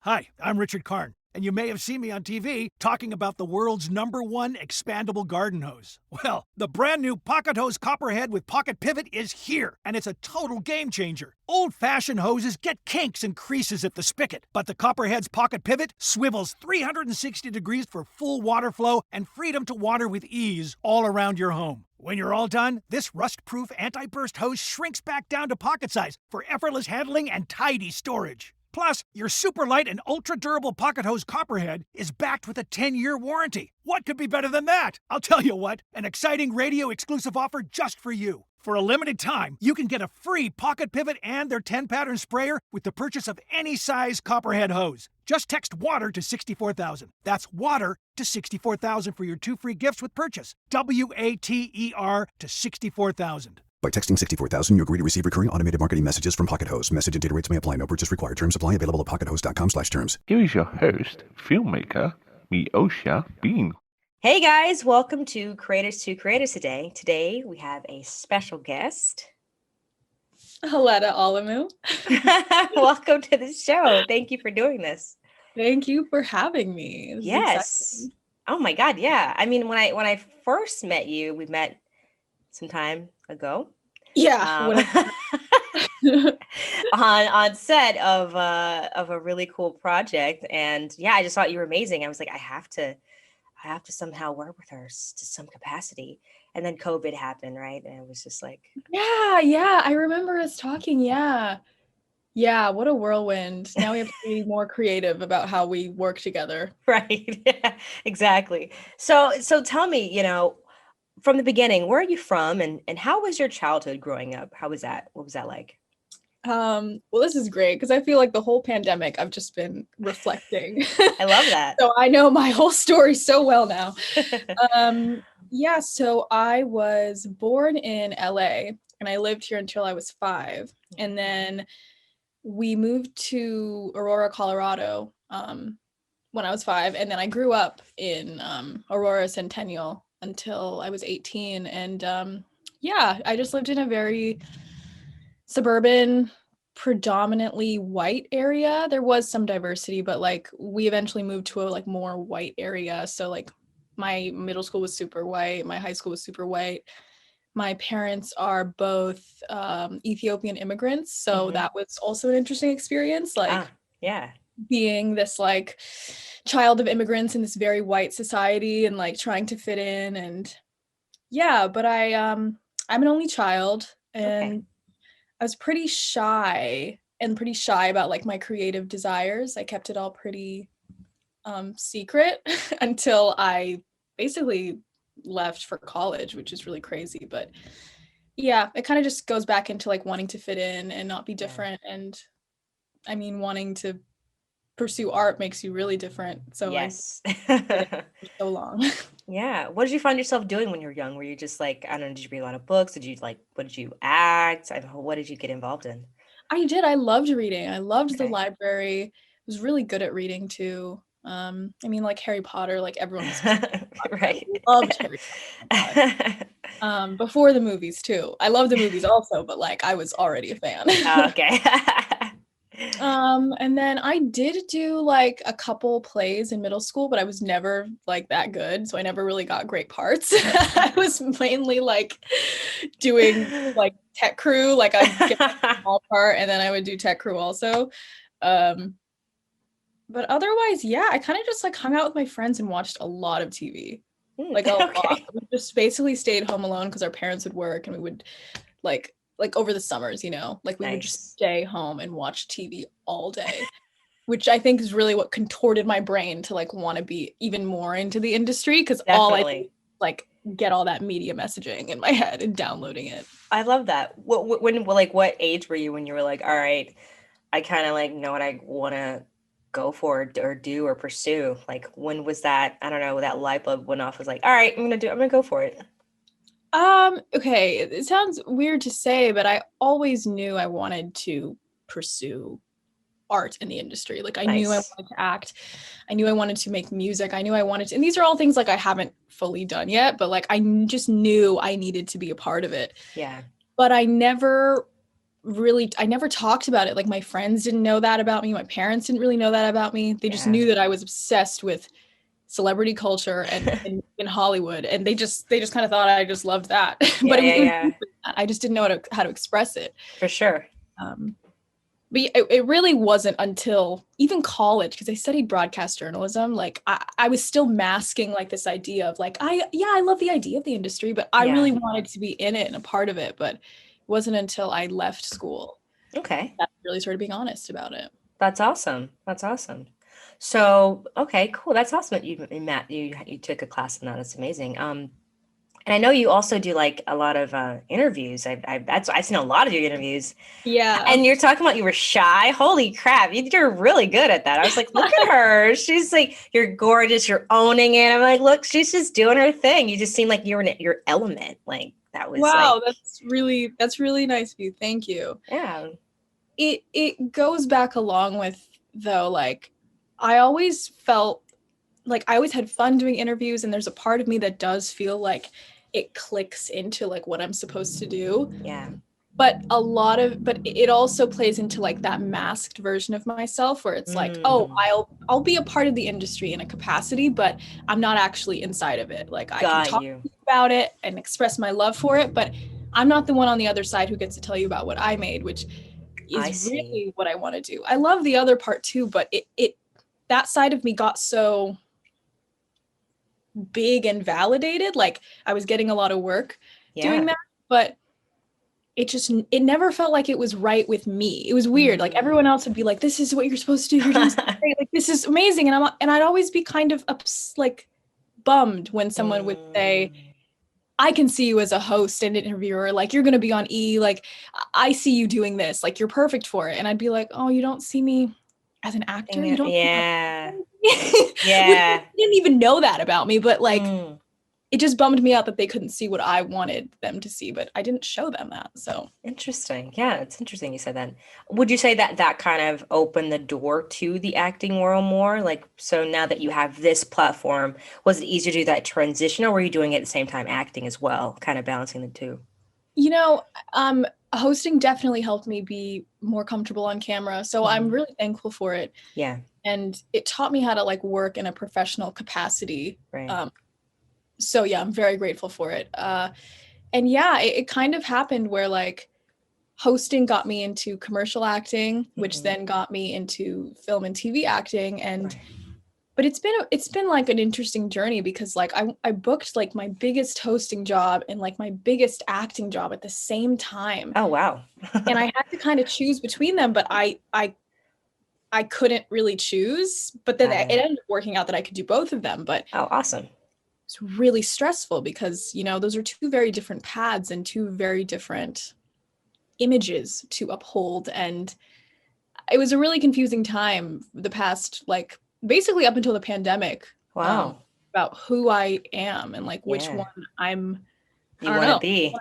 Hi, I'm Richard Karn, and you may have seen me on TV talking about the world's #1 expandable garden hose. Well, the brand new Pocket Hose Copperhead with Pocket Pivot is here, and it's a total game changer. Old-fashioned hoses get kinks and creases at the spigot, but the Copperhead's Pocket Pivot swivels 360 degrees for full water flow and freedom to water with ease all around your home. When you're all done, this rust-proof anti-burst hose shrinks back down to pocket size for effortless handling and tidy storage. Plus, your super light and ultra-durable Pocket Hose Copperhead is backed with a 10-year warranty. What could be better than that? I'll tell you what, an exciting radio-exclusive offer just for you. For a limited time, you can get a free Pocket Pivot and their 10-pattern sprayer with the purchase of any size Copperhead hose. Just text WATER to 64,000. That's WATER to 64,000 for your 2 free gifts with purchase. WATER to 64,000. By texting 64,000, you agree to receive recurring automated marketing messages from Pocket Hose. Message and data rates may apply. No purchase required. Terms apply. Available at pockethose.com/terms. Here is your host, filmmaker, Meosha Bean. Hey guys, welcome to Creators today. Today we have a special guest. Halleta Alemu. Welcome to the show. Thank you for doing this. Thank you for having me. Yes. Exciting. Oh my God, yeah. I mean, when I first met you, we met some time ago. Yeah. On set of a really cool project, and yeah, I just thought you were amazing. I was like, I have to somehow work with her to some capacity. And then COVID happened, right? And it was just like, yeah. I remember us talking. Yeah. What a whirlwind. Now we have to be more creative about how we work together. Right. Yeah, exactly. So tell me, from the beginning, where are you from, and how was your childhood growing up? How was that? What was that like? Well, this is great because I feel like the whole pandemic I've just been reflecting. I love that. So I know my whole story so well now. So I was born in LA and I lived here until I was 5. And then we moved to Aurora, Colorado when I was 5. And then I grew up in Aurora Centennial until I was 18. And I just lived in a very suburban, predominantly white area. There was some diversity, but we eventually moved to a more white area. So my middle school was super white, my high school was super white. My parents are both Ethiopian immigrants, so that was also an interesting experience. Being this child of immigrants in this very white society and trying to fit in, and but I'm an only child, and I was pretty shy about my creative desires. I kept it all pretty secret until I basically left for college, which is really crazy. But it kind of just goes back into wanting to fit in and not be different. And I mean, wanting to pursue art makes you really different. So yes. For so long. Yeah. What did you find yourself doing when you were young? Were you just I don't know, did you read a lot of books? What did you act? What did you get involved in? I did. I loved reading. I loved the library. I was really good at reading too. I mean, Harry Potter, everyone was right. I loved Harry Potter. Before the movies too. I love the movies also, but I was already a fan. Okay. And then I did do a couple plays in middle school, but I was never that good, so I never really got great parts. I was mainly doing tech crew. I'd get a small part and then I would do tech crew also. But otherwise, I kind of just hung out with my friends and watched a lot of TV. A lot. We just basically stayed home alone because our parents would work, and we would over the summers, we would just stay home and watch TV all day, which I think is really what contorted my brain to want to be even more into the industry, because all I did get all that media messaging in my head and downloading it. I love that. What age were you when you were all right, I kind of know what I want to go for or do or pursue? When was that? I don't know, that light bulb went off. I was all right, I'm gonna go for it. Okay, it sounds weird to say, but I always knew I wanted to pursue art in the industry. I knew I wanted to act. I knew I wanted to make music. I knew I wanted to, and these are all things I haven't fully done yet, but I just knew I needed to be a part of it. Yeah. But I never I never talked about it. Like my friends didn't know that about me. My parents didn't really know that about me. They just knew that I was obsessed with celebrity culture and in Hollywood. And they just kind of thought I just loved that. But I just didn't know how to express it. For sure. But it really wasn't until even college, because I studied broadcast journalism, like I was still masking like this idea of like, I love the idea of the industry, but I really wanted to be in it and a part of it. But it wasn't until I left school that I really started being honest about it. That's awesome. So, okay, cool. That's awesome that you took a class in that. That's amazing. And I know you also do like a lot of interviews. I've seen a lot of your interviews. Yeah. And you're talking about you were shy. Holy crap. You're really good at that. I was like, look at her. She's like, you're gorgeous. You're owning it. I'm like, look, she's just doing her thing. You just seem like you're in your element. Like that was wow. Like, that's really nice of you. Thank you. Yeah. It goes back along with though, like I always felt like I always had fun doing interviews, and there's a part of me that does feel like it clicks into like what I'm supposed to do. Yeah. But it also plays into like that masked version of myself where it's like, oh, I'll be a part of the industry in a capacity, but I'm not actually inside of it. Like I can talk about it and express my love for it, but I'm not the one on the other side who gets to tell you about what I made, which is really what I want to do. I love the other part too, but that side of me got so big and validated. Like I was getting a lot of work doing that, but it never felt like it was right with me. It was weird. Like everyone else would be like, this is what you're supposed to do. You're doing something great. Like this is amazing. And I'd always be kind of like bummed when someone would say, I can see you as a host and an interviewer, like you're going to be on E, like I see you doing this, like you're perfect for it. And I'd be like, oh, you don't see me as an actor? You don't Yeah. Yeah. You didn't even know that about me, but like it just bummed me out that they couldn't see what I wanted them to see, but I didn't show them that. So interesting. Yeah, it's interesting you said that. Would you say that kind of opened the door to the acting world more? Like, so now that you have this platform, was it easier to do that transition, or were you doing it at the same time acting as well, kind of balancing the two? You know, hosting definitely helped me be more comfortable on camera. So I'm really thankful for it. Yeah. And it taught me how to like work in a professional capacity. Right. So yeah, I'm very grateful for it. And yeah, it kind of happened where like hosting got me into commercial acting, which then got me into film and TV acting. And but it's been like an interesting journey because like I booked like my biggest hosting job and like my biggest acting job at the same time. Oh wow. And I had to kind of choose between them, but I couldn't really choose. But then it ended up working out that I could do both of them. But oh, awesome. It's really stressful because, you know, those are two very different paths and two very different images to uphold. And it was a really confusing time the past, like basically up until the pandemic. Wow. About who I am and like which one I want to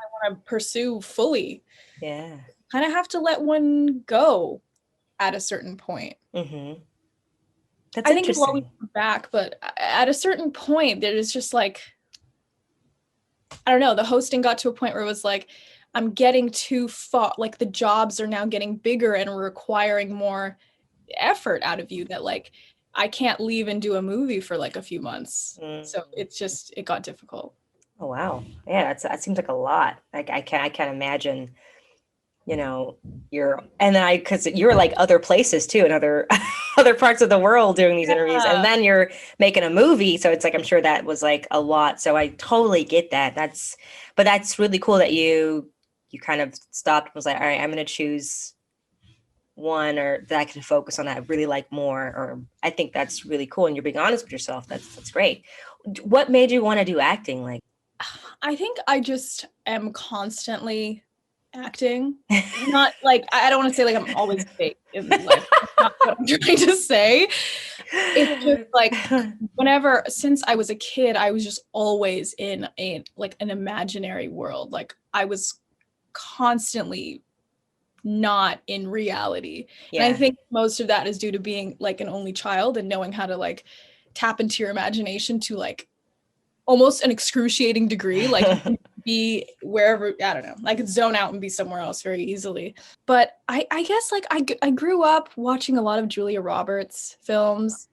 pursue fully. Yeah. Kind of have to let one go at a certain point. That's I think it'll always come back, but at a certain point, there's just like, I don't know, the hosting got to a point where it was like, I'm getting too far, like the jobs are now getting bigger and requiring more effort out of you that like, I can't leave and do a movie for like a few months. So it got difficult. Oh, wow. Yeah, that seems like a lot. Like I can't imagine, you know, because you're like other places too, and other parts of the world doing these interviews, and then you're making a movie. So it's like, I'm sure that was like a lot. So I totally get that. But that's really cool that you kind of stopped and was like, all right, I'm going to choose one or that I can focus on that I really like more. Or I think that's really cool. And you're being honest with yourself. That's great. What made you want to do acting? Like, I think I just am constantly acting. Not like, I don't want to say like I'm always fake in life. That's not what I'm trying to say. It's just like since I was a kid, I was just always in an imaginary world. Like I was constantly not in reality. Yeah. And I think most of that is due to being like an only child and knowing how to like tap into your imagination to like almost an excruciating degree. Like be wherever, I don't know, I could zone out and be somewhere else very easily. But I guess like I grew up watching a lot of Julia Roberts films,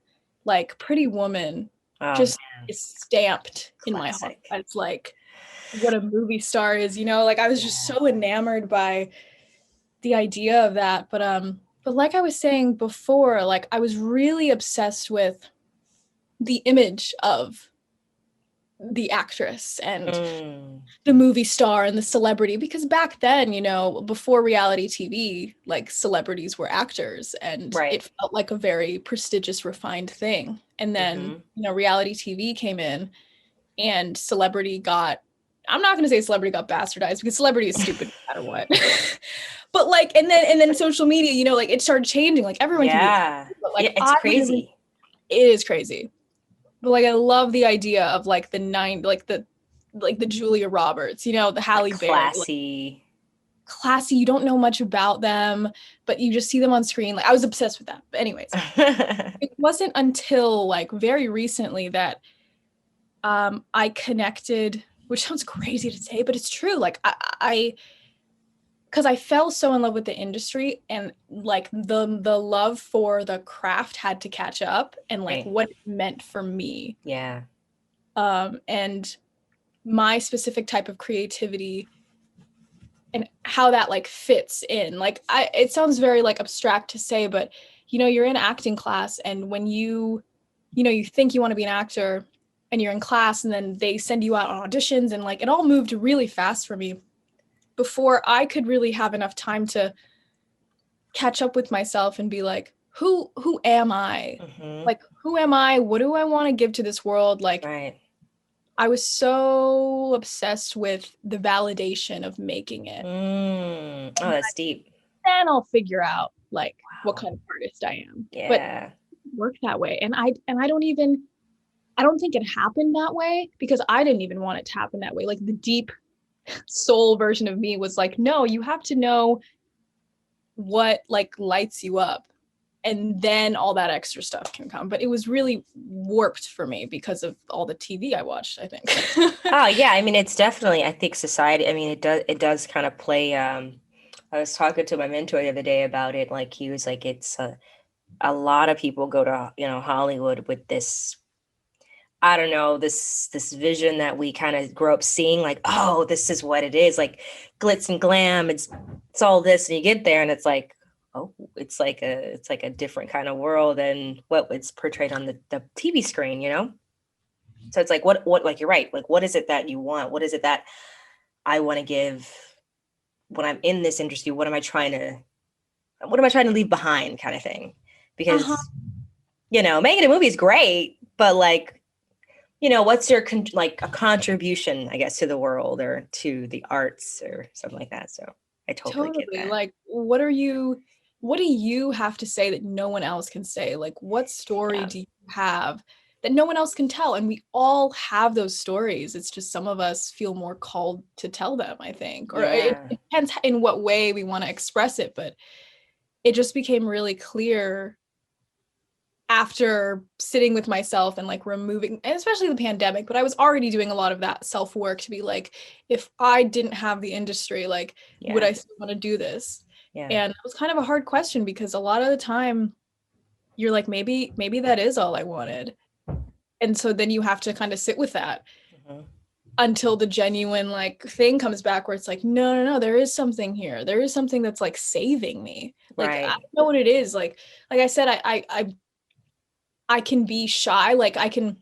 like Pretty Woman just is stamped in my heart. It's like what a movie star is, you know, like I was just so enamored by the idea of that. But like I was saying before, like I was really obsessed with the image of the actress and the movie star and the celebrity, because back then, you know, before reality TV, like celebrities were actors and it felt like a very prestigious, refined thing. And then, you know, reality TV came in and celebrity got, I'm not going to say celebrity got bastardized because celebrity is stupid no matter what. But like, and then social media, you know, like it started changing, like everyone can be, but like it's crazy. It is crazy. But like I love the idea of like the Julia Roberts, you know, the Halle Berry, classy. Classy. You don't know much about them, but you just see them on screen. Like I was obsessed with that. But anyways, it wasn't until like very recently that I connected, which sounds crazy to say, but it's true. Like because I fell so in love with the industry, and like the love for the craft had to catch up, and like what it meant for me. Yeah. And my specific type of creativity and how that like fits in. Like it sounds very like abstract to say, but you know, you're in acting class, and when you think you want to be an actor and you're in class, and then they send you out on auditions, and like it all moved really fast for me before I could really have enough time to catch up with myself and be like, who am I? Like, who am I? What do I want to give to this world? Like, I was so obsessed with the validation of making it. Oh, that's deep. Then I'll figure out like what kind of artist I am. Yeah. But it worked that way. And I don't think it happened that way because I didn't even want it to happen that way. Like the deep soul version of me was like, no, you have to know what like lights you up, and then all that extra stuff can come. But it was really warped for me because of all the TV I watched, I think. Oh yeah, I mean it's definitely, I think society, I mean it does kind of play. I was talking to my mentor the other day about it. Like he was like, it's a lot of people go to, you know, Hollywood with this, I don't know, this vision that we kind of grow up seeing, like, oh, this is what it is, like glitz and glam, it's all this, and you get there and it's like, oh, it's like a different kind of world than what it's portrayed on the TV screen, you know? So it's like, what, like, you're right. Like, what is it that you want? What is it that I want to give when I'm in this industry? What am I trying to leave behind, kind of thing? Because, you know, making a movie is great, but like, you know, what's your like a contribution, I guess, to the world or to the arts or something like that. So I totally get that. Like, what do you have to say that no one else can say? Like, what story do you have that no one else can tell? And we all have those stories. It's just some of us feel more called to tell them, I think. Or it depends in what way we want to express it. But it just became really clear after sitting with myself and like removing, and especially the pandemic, but I was already doing a lot of that self-work to be like, if I didn't have the industry, like, would I still want to do this? And it was kind of a hard question because a lot of the time you're like, maybe that is all I wanted. And so then you have to kind of sit with that until the genuine like thing comes back where it's like, no, there is something here. There is something that's like saving me. Like, I don't know what it is. Like I said, I can be shy, like I can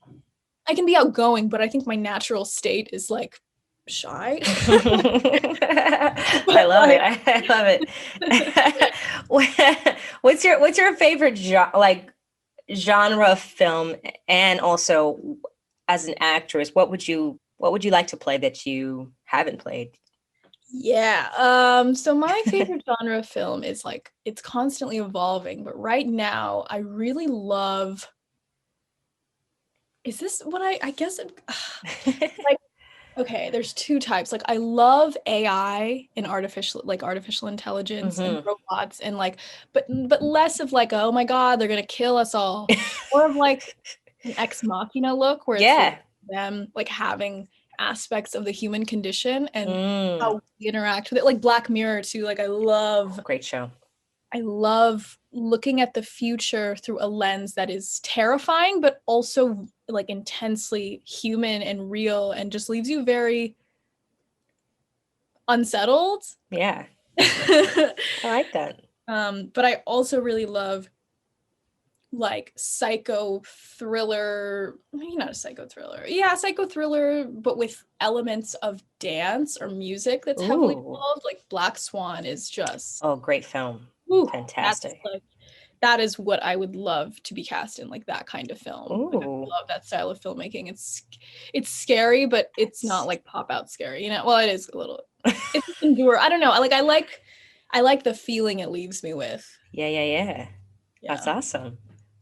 be outgoing, but I think my natural state is like shy. I love it. What's your favorite genre of film, and also as an actress, what would you like to play that you haven't played? Yeah. So my favorite genre of film is like, it's constantly evolving, but right now I really love, is this what I guess like, okay, there's two types. Like I love AI and artificial intelligence and robots, and like, but less of like, oh my God, they're gonna kill us all. More of like an ex machina look where it's like them like having aspects of the human condition and Mm, how we interact with it. Like Black Mirror too. Like I great show. love looking at the future through a lens that is terrifying, but also like intensely human and real and just leaves you very unsettled. Yeah, I like that. But I also really love like psycho thriller, maybe not a psycho thriller. Yeah, psycho thriller, but with elements of dance or music that's heavily Ooh. involved. Like Black Swan is just Oh, great film. whew, Fantastic. that is what I would love to be cast in, like that kind of film. Like I Ooh. love that style of filmmaking. It's scary, but it's not like pop out scary, you know. Well, it is a little. It's endure. I don't know. Like I like the feeling it leaves me with. Yeah. That's Yeah. awesome.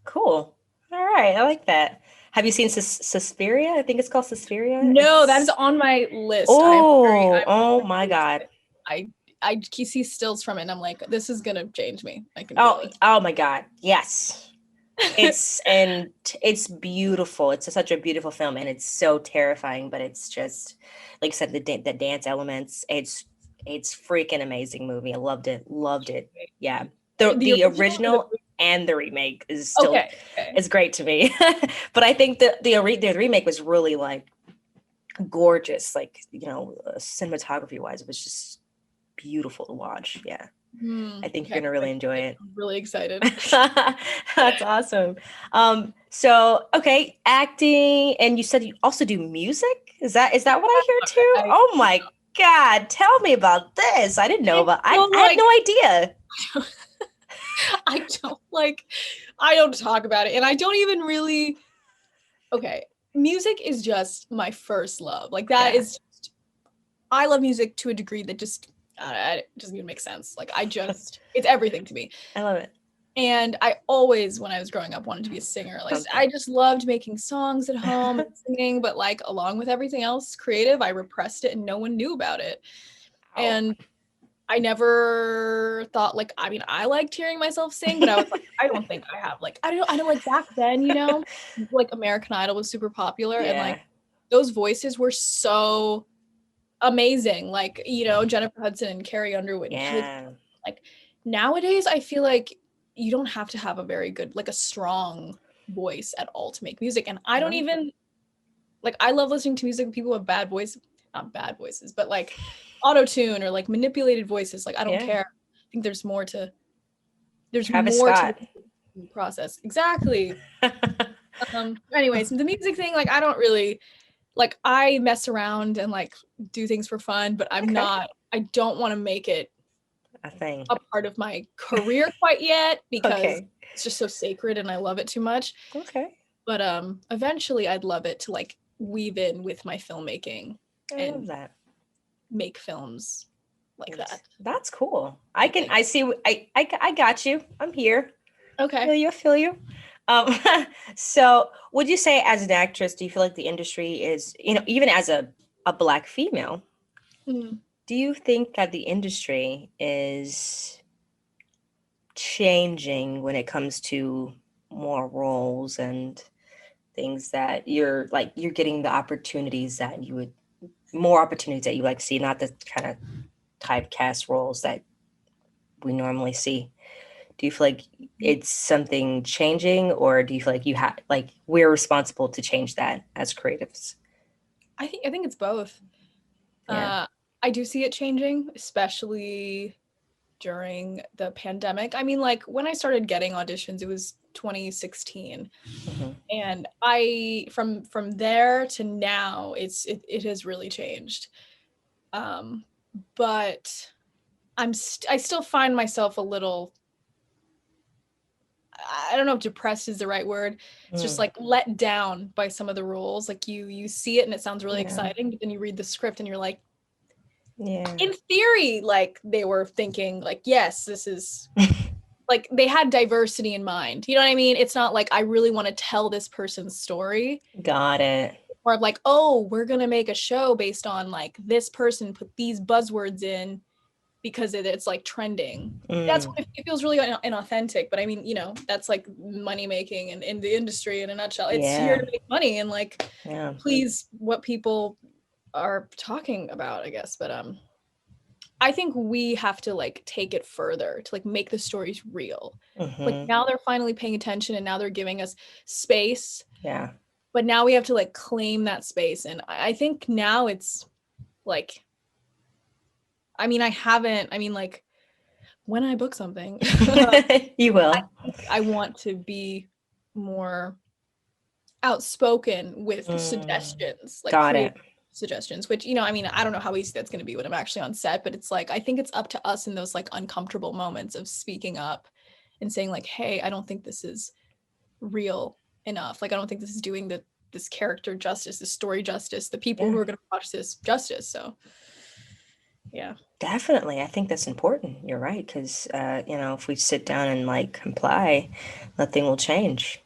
Cool. All right, I like that. Have you seen Suspiria? I think it's called Suspiria. No, that is on my list. Oh I'm my very God. excited. I see stills from it and I'm like, this is gonna change me. I can Oh, feel it. oh my God. Yes. It's beautiful. It's such a beautiful film, and it's so terrifying, but it's just like I said, the dance elements. It's freaking amazing movie. I loved it. Loved it. Yeah. The original and the remake is still okay. is great to me. But I think the remake was really like gorgeous, like, cinematography wise. It was just beautiful to watch. Yeah. I think you're gonna really enjoy it. I'm really excited. That's awesome. So okay, acting, and you said you also do music. Is that what I hear too? Oh my God, tell me about this. I didn't know about. I had no idea. I don't talk about it, and I don't even really. Okay, music is just my first love. Like that is. I love music to a degree that just. It doesn't even make sense. Like it's everything to me. I love it. And I always, when I was growing up, wanted to be a singer. Like I just loved making songs at home and singing, but like along with everything else creative, I repressed it and no one knew about it. And I never thought like, I mean, I liked hearing myself sing, but I was like, I don't think I have like, I don't know, like back then, like American Idol was super popular and like those voices were so amazing, like Jennifer Hudson and Carrie Underwood. Yeah. Like nowadays I feel like you don't have to have a very good, like a strong voice at all to make music, and I don't even like, I love listening to music with people with not bad voices, but like auto-tune or like manipulated voices. Like I don't care. I think there's more to the process. Exactly. Anyways, the music thing, like I don't really like, I mess around and like do things for fun, but I don't want to make it a part of my career quite yet because it's just so sacred and I love it too much. Okay. But eventually I'd love it to like weave in with my filmmaking and make films like that. That's cool. I got you. I'm here. Okay. I feel you. So would you say as an actress, do you feel like the industry is, even as a Black female, do you think that the industry is changing when it comes to more roles and things that you're getting the opportunities that more opportunities that you like see, not the kind of typecast roles that we normally see? Do you feel like it's something changing, or do you feel like we're responsible to change that as creatives? I think it's both. Yeah. I do see it changing, especially during the pandemic. I mean, like when I started getting auditions, it was 2016. And from there to now, it has really changed. But I still find myself a little, I don't know if depressed is the right word. It's just like let down by some of the roles. Like you see it and it sounds really exciting, but then you read the script and you're like, in theory, like they were thinking like, yes, this is like they had diversity in mind. You know what I mean? It's not like I really want to tell this person's story. Got it. Or like, oh, we're going to make a show based on like this person put these buzzwords in because it's like trending. That's what it feels really inauthentic. But I mean, that's like money making and in the industry in a nutshell. It's here to make money and like please what people are talking about, I guess. But I think we have to like take it further to like make the stories real. Like now they're finally paying attention and now they're giving us space. Yeah. But now we have to like claim that space. And I think now it's like, like when I book something, You will. I want to be more outspoken with suggestions, like Got creative it. suggestions, which, I don't know how easy that's going to be when I'm actually on set, but it's like, I think it's up to us in those like uncomfortable moments of speaking up and saying like, hey, I don't think this is real enough. Like, I don't think this is doing this character justice, this story justice, the people who are going to watch this justice. So yeah. Definitely. I think that's important. You're right. Because, if we sit down and like comply, nothing will change.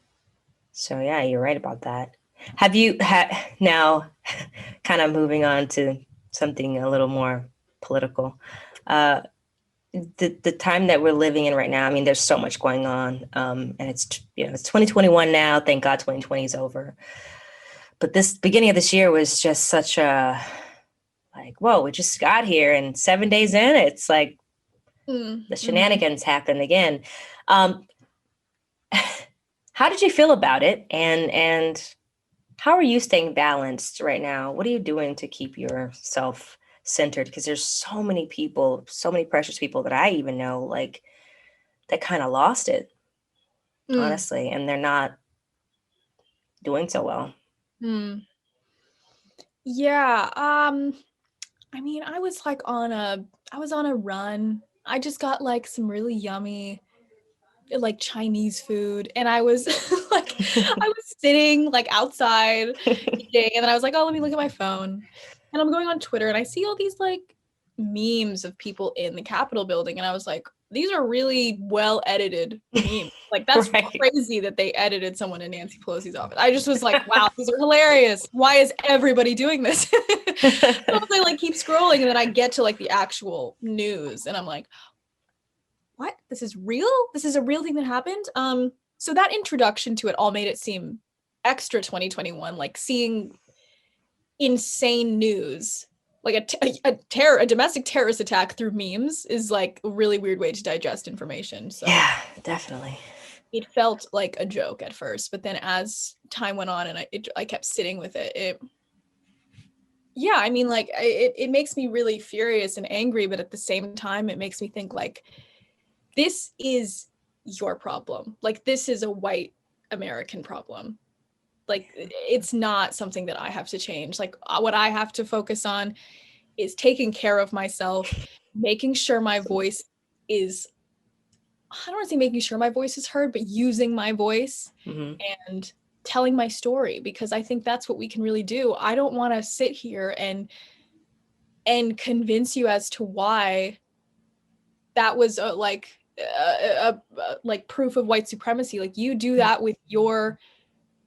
So yeah, you're right about that. Have you had now kind of moving on to something a little more political, the time that we're living in right now, I mean, there's so much going on. And it's 2021 now. Thank God 2020 is over. But this beginning of this year was just such a like, whoa, we just got here and 7 days in, it's like the shenanigans happened again. How did you feel about it? And how are you staying balanced right now? What are you doing to keep yourself centered? Because there's so many people, so many precious people that I even know, like that kind of lost it, honestly, and they're not doing so well. Yeah. I was like I was on a run. I just got like some really yummy like Chinese food, and I was like I was sitting like outside eating, and then I was like, oh, let me look at my phone, and I'm going on Twitter and I see all these like memes of people in the Capitol building, and I was like, these are really well edited memes. Like that's Right. crazy that they edited someone in Nancy Pelosi's office. I just was like, wow, these are hilarious. Why is everybody doing this? So I like keep scrolling, and then I get to like the actual news, and I'm like, what? This is real? This is a real thing that happened? So that introduction to it all made it seem extra 2021, like seeing insane news, like a domestic terrorist attack through memes is like a really weird way to digest information. So Yeah, definitely. it felt like a joke at first, but then as time went on and I kept sitting with it, it makes me really furious and angry, but at the same time, it makes me think like, this is your problem. Like, this is a white American problem. Like, it's not something that I have to change. Like, what I have to focus on is taking care of myself, making sure my voice is, I don't want to say making sure my voice is heard, but using my voice and telling my story, because I think that's what we can really do. I don't want to sit here and convince you as to why that was like proof of white supremacy. Like, you do that with your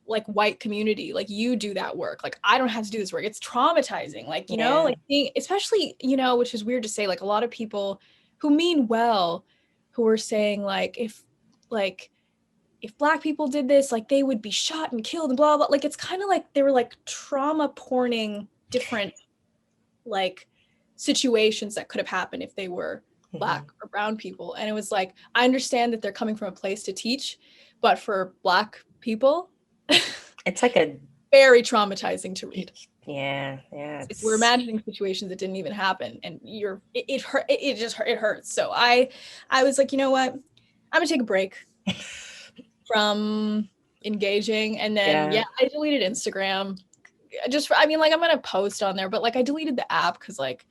like white community, like you do that work. Like, I don't have to do this work. It's traumatizing. Like, like being, especially, which is weird to say, like a lot of people who mean well, who are saying like, if Black people did this, like they would be shot and killed and blah, blah. Like, it's kind of like they were like trauma porning different like situations that could have happened if they were Black or brown people. And it was like, I understand that they're coming from a place to teach, but for Black people, it's like a very traumatizing to read. Yeah. We're imagining situations that didn't even happen, and it hurts. So I was like, you know what? I'm gonna take a break from engaging, and then I deleted Instagram. I'm gonna post on there, but like I deleted the app because like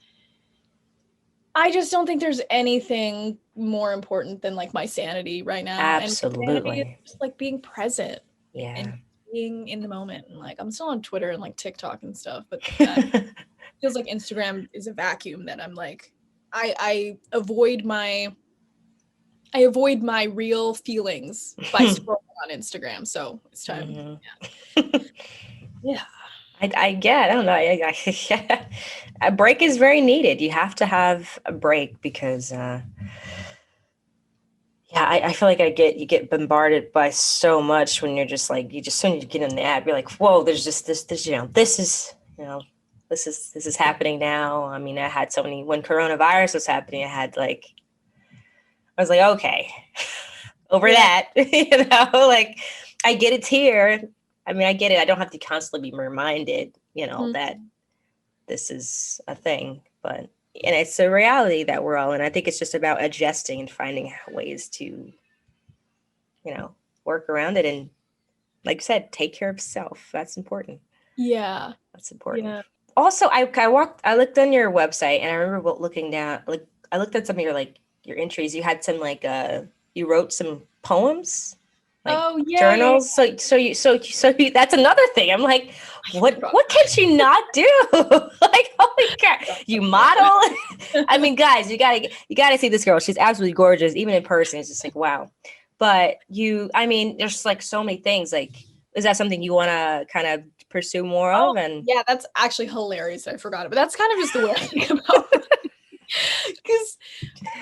I just don't think there's anything more important than like my sanity right now. Absolutely. And sanity is just like being present. Yeah. And being in the moment. And like I'm still on Twitter and like TikTok and stuff, but that feels like Instagram is a vacuum that I'm like, I avoid my real feelings by scrolling on Instagram. So it's time. Yeah. I don't know. A break is very needed. You have to have a break because, I feel like you get bombarded by so much when you're just like, soon as you get in the app, you're like, whoa, there's just this is, this is happening now. I mean, I had so many, when coronavirus was happening, I was like, okay, over that, like, I get it's here. I mean, I get it. I don't have to constantly be reminded, that this is a thing, and it's a reality that we're all in. I think it's just about adjusting and finding ways to, work around it. And like you said, take care of self. That's important. Yeah. That's important. Yeah. Also, I looked on your website, and I remember looking down, like, I looked at some of your entries. You had some, you wrote some poems, journals. Yeah. So that's another thing. I'm like, what can she not do? Like, holy crap, you model. I mean, guys, you gotta see this girl. She's absolutely gorgeous, even in person. It's just like, wow. But there's like so many things. Like, is that something you want to kind of pursue more of? And yeah, that's actually hilarious. I forgot it, but that's kind of just the way I think about it. Because,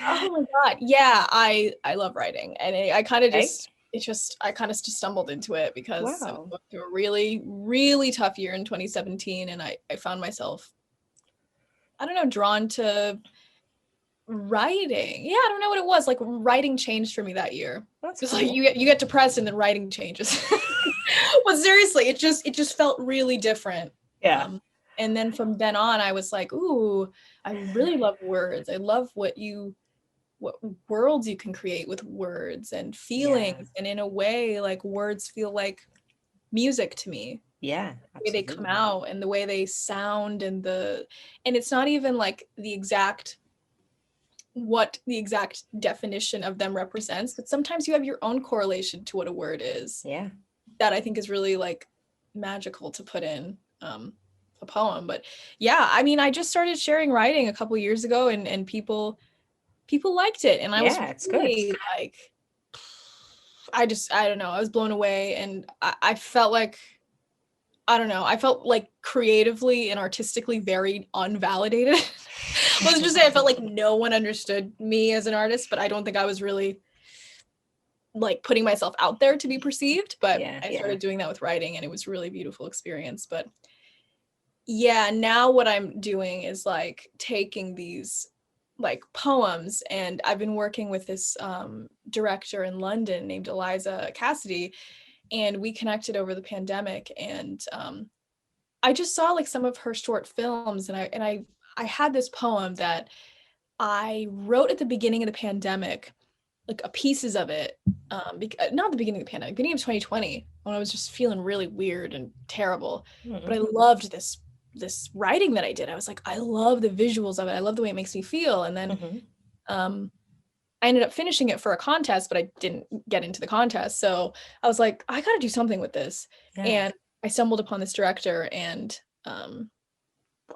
oh my God, yeah, I love writing, and I kind of I kind of just stumbled into it because I was going through a really, really tough year in 2017, and I found myself, I don't know, drawn to writing. Yeah, I don't know what it was. Like, writing changed for me that year. It's cool. Like you get depressed and then writing changes. But seriously, it just felt really different. Yeah. And then from then on, I was like, ooh, I really love words. I love what worlds you can create with words and feelings. And in a way, like, words feel like music to me. Yeah. The way they come out and the way they sound, and it's not even like what the exact definition of them represents, but sometimes you have your own correlation to what a word is. Yeah. That I think is really, like, magical to put in a poem. But yeah, I mean, I just started sharing writing a couple years ago, and people liked it, and I was really, like, I don't know, I was blown away, and I felt like, I don't know, I felt like creatively and artistically very unvalidated. Let's just say I felt like no one understood me as an artist, but I don't think I was really, like, putting myself out there to be perceived. But I started doing that with writing, and it was a really beautiful experience. But yeah, now what I'm doing is, like, taking these, like, poems, and I've been working with this director in London named Elizabeth J Cassidy, and we connected over the pandemic, and I just saw, like, some of her short films, and I had this poem that I wrote at the beginning of the pandemic, like, pieces of it, not the beginning of the pandemic, beginning of 2020, when I was just feeling really weird and terrible. But I loved this writing that I did. I was like, I love the visuals of it. I love the way it makes me feel. And then I ended up finishing it for a contest, but I didn't get into the contest. So I was like, I got to do something with this. Yeah. And I stumbled upon this director, and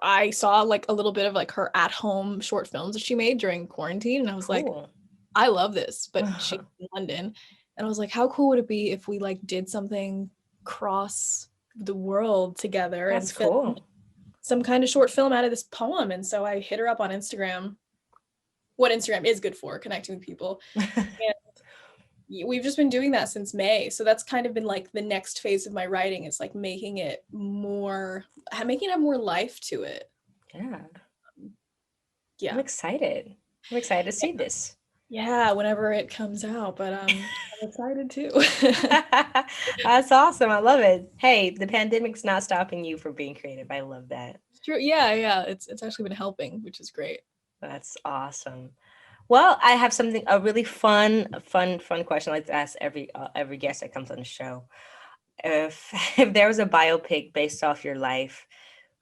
I saw, like, a little bit of, like, her at-home short films that she made during quarantine, and I was like, I love this. But she's in London, and I was like, how cool would it be if we, like, did something cross the world together? That's and filmed some kind of short film out of this poem. And so I hit her up on Instagram, what Instagram is good for, connecting with people. And we've just been doing that since May. So that's kind of been, like, the next phase of my writing, is, like, making it have more life to it. Yeah. I'm excited to see this. Yeah, whenever it comes out, but I'm excited too. That's awesome. I love it. Hey, the pandemic's not stopping you from being creative. I love that. It's true. Yeah. It's actually been helping, which is great. That's awesome. Well, I have a really fun question I like to ask every guest that comes on the show. If there was a biopic based off your life,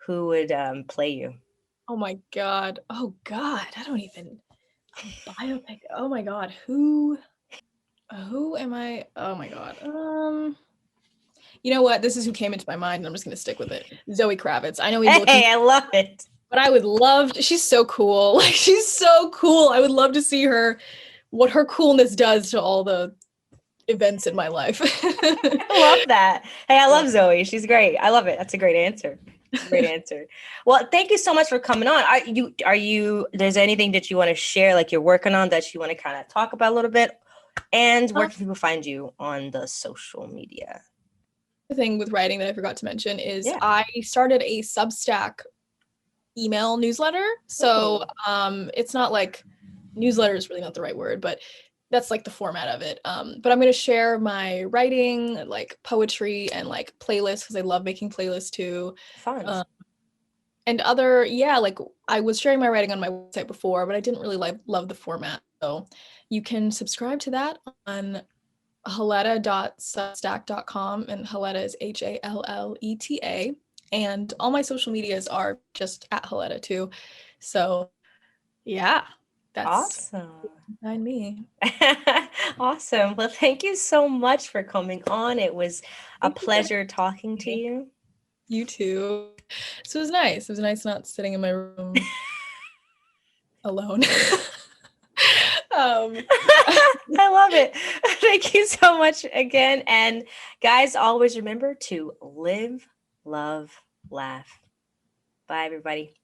who would play you? Oh my God. I don't even. Biopic. Oh my God. Who am I? Oh my God. You know what? This is who came into my mind, and I'm just gonna stick with it. Zoe Kravitz. I know I love it. But I would love she's so cool. Like, she's so cool. I would love to see what her coolness does to all the events in my life. I love that. Hey, I love Zoe. She's great. I love it. That's a great answer. Great answer. Well, thank you so much for coming on. Are you there's anything that you want to share, like you're working on, that you want to kind of talk about a little bit? And where can people find you on the social media? The thing with writing that I forgot to mention is I started a Substack email newsletter. So it's not like newsletter is really not the right word, but that's like the format of it. But I'm going to share my writing, like poetry and like playlists, because I love making playlists too. Fun. And other, like I was sharing my writing on my website before, but I didn't really love the format. So you can subscribe to that on halleta.substack.com, and Halleta is Halleta. And all my social medias are just at Halleta too. So yeah, that's Awesome. behind me. Awesome. Well, thank you so much for coming on. It was a pleasure talking to you. You too. So it was nice. It was nice not sitting in my room alone. I love it. Thank you so much again. And guys, always remember to live, love, laugh. Bye, everybody.